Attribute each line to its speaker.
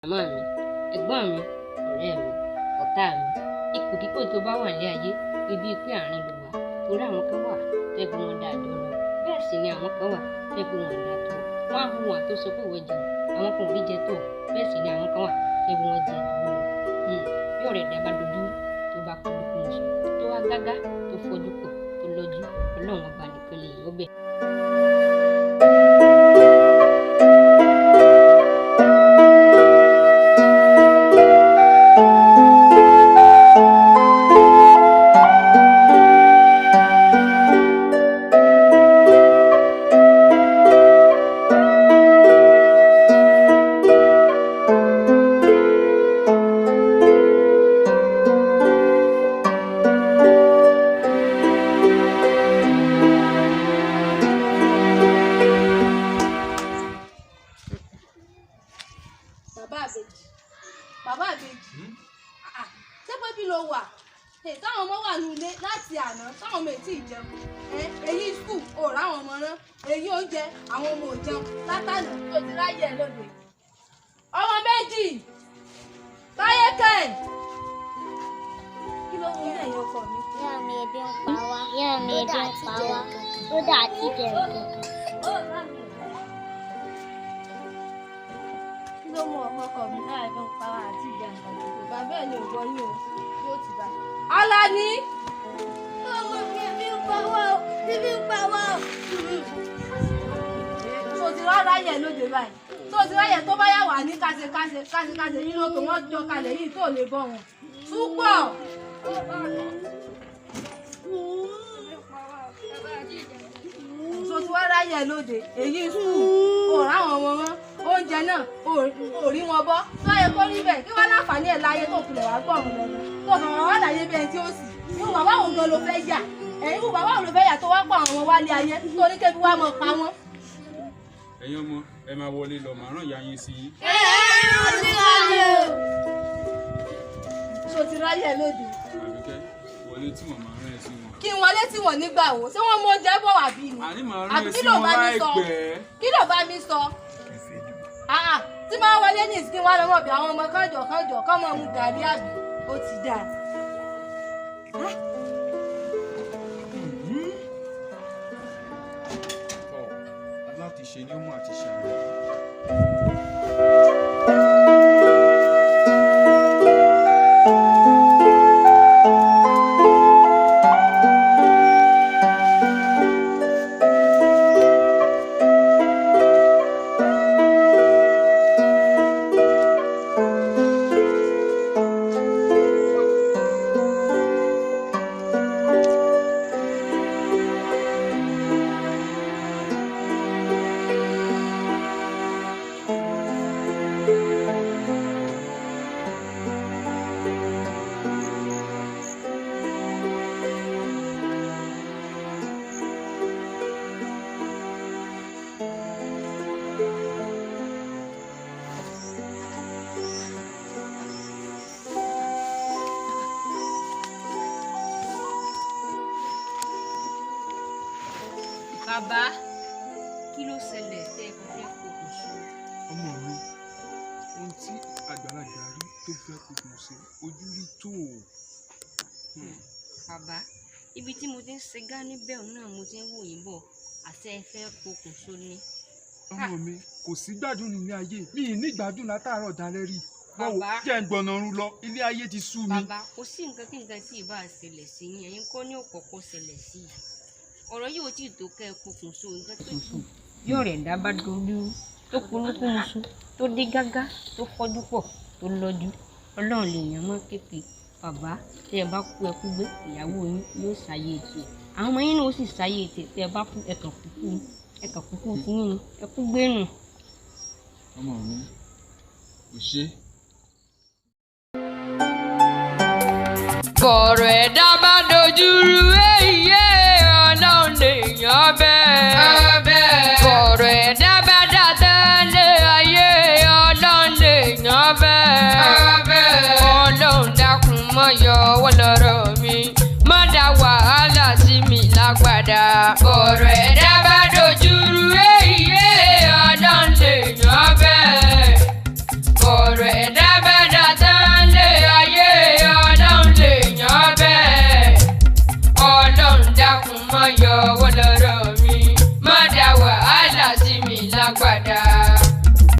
Speaker 1: Màmá mi, ẹ̀gbọ́n mi, ọ̀rẹ́ mi, ọ̀tá mi, ipòkípò tó bá wà ní ayé ibi pé àárín ló wà torí àwọn kan wà tẹ́gbọ́n wọn dáa jọ lọ bẹ́ẹ̀ sì ni àwọn kan wà tẹ́gbọ́n wọn dáa tó wọ́n á hùwà tó sọ pé ìwọ jẹ àwọn kan ò rí jẹ tó bẹ́ẹ̀ sì ni àwọn kan wà tẹ́gbọ́n wọn jẹ jù lọ bí ọ̀rẹ́ ẹ̀dá bá dojú tó bá kọjú kún oṣù tó wá gágá tó fojú pọ̀ tó lọ́jú ọlọ́run ọba nìkan lè yọ bẹ́ẹ̀.
Speaker 2: Bàbá àbèjì ṣé pé bí ló wà táwọn ọmọ wà nílé láti àná táwọn ọmọ ètí ìjẹun èyí skul ò ráwọn ọmọ rán èyí oúnjẹ àwọn ọmọ ò jẹun látàná tó ti ráyè lóde ọmọ méjì táyé kẹ kí ló ń lẹ́yìn ọkọ mi.
Speaker 3: Ìyá mi ebi ń pa wá ó dà tí jẹun kankan.
Speaker 2: Ló mú ọkọ mi láì fi ń pa wá àti ìjà nǹkan tó bàbá ẹ̀ lè wọ ní o yóò ti bá. Alani. Ọmọ mi ebi ń pa wá o ebi ń pa wá o. Tó ti rárá yẹ lóde báyìí tó ti ráyè tó bá yà wà ní káṣekáṣe nínú tó wọ́n jọ kalẹ̀ yìí tó lè bọ̀ wọ́n. Túpọ̀. Tó ti wá ráyè lóde èyí sùn ò ráwọn ọmọ wọn oúnjẹ náà ò rí wọn bọ́ tó yẹ kó rí bẹ́ẹ̀ kí wọ́n láǹfààní ẹ̀ láyé tó kulẹ̀ wá gbọ́ ọ̀run lọ́dún tó kàn wá láyé bẹ́ẹ̀ tí ó sì fún bàbá òun gan ló fẹ́ yà ẹ̀yin fún bàbá òun ló fẹ́ yà tó wá pọ̀ àwọn ọmọ wálé ayé tó ní kébi wá mọ̀ pa wọ́n.
Speaker 4: Ẹ̀yin ọmọ ẹ máa wọlé lọ màá rán ìyá yín sí yín.
Speaker 2: Ṣó ti ráyè lóde.
Speaker 4: Àbíkẹ́ wọlé tí màmá rán ẹ sí wọn.
Speaker 2: Kí n wọlé tí wọ́n nígbà wo ṣé wọ́n mú oúnjẹ bọ̀ wá bí ni.
Speaker 4: Àní màá rán ẹ sí wọn láìpẹ́.
Speaker 2: Kí ló bá mi sọ? Tí máa wọlé ní ìsìnkú wa lọ́mọ bí àwọn ọmọ kánjọ kọ́mọ mu gàrí àbí ó ti dà.
Speaker 4: Aláti ṣe ni ó mú àti ṣe àwọn.
Speaker 1: Bàbá kí ló ṣẹlẹ̀ tẹ́ ẹ kò fẹ́ kókò sí.
Speaker 4: Ọmọ mi ohun tí àgbàlagbà rí tó fẹ́ kókò sí ojú rí tó o.
Speaker 1: Bàbá ibi tí mo ti ń ṣe gá níbẹ̀ náà mo ti ń wò yín bọ̀ àṣẹ ẹ fẹ́ kókò só ní.
Speaker 4: Ọmọ mi kò sí gbádùn nílé ayé mi ì ní gbádùn látàárọ̀ dalẹ́ rí.
Speaker 1: Bàbá
Speaker 4: jẹ́ ń gbọ̀nà ọ̀run lọ ilé ayé ti sú mi.
Speaker 1: Bàbá kò sí nǹkan kí nǹkan tí ì bá ṣẹlẹ̀ sí yín ẹ̀yin kọ́ ní òkọ̀ọ̀kọ̀ ṣẹlẹ̀ sí i. Ọ̀rọ̀ yìí ò tí ì tó kẹ́ ẹ pokùnso nǹkan tó kù. Yóò rẹ̀ dá bá dojú tó polúkúmuṣu tó dé gágá tó fọ́jú pọ̀ tó lọ́jú ọlọ́run lè yàn mọ́ képe. Bàbá tẹ́ ẹ bá kú ẹkú gbé ìyàwó yín yóò ṣàyè tiẹ̀ àwọn ọmọ yín náà ó sì ṣàyè tiẹ̀ tẹ́ ẹ bá kú ẹkàn kúkú tí yín ni ẹkú gbénu.
Speaker 4: Ọmọ mi kò ṣe.
Speaker 5: Bọ̀rọ̀ ẹ̀dá bá dojúrú èyí ọlọ́run lèèyàn bẹ́ẹ̀. Bọ̀rọ̀ ẹ̀dá bá dá tẹ́lẹ̀ ayé ọlọ́run lèèyàn bẹ́ẹ̀. Ọlọ́run dákun mọ́ yọwọ́ lọ́rọ̀ mi má dá wàhálà sí mi lágbádá. Bọ̀rọ̀ ẹ̀dá bá dojúrú èyí ọlọ́run lèèyàn bẹ́ẹ̀. Bọ̀rọ̀ máa yọ wọ́n lọ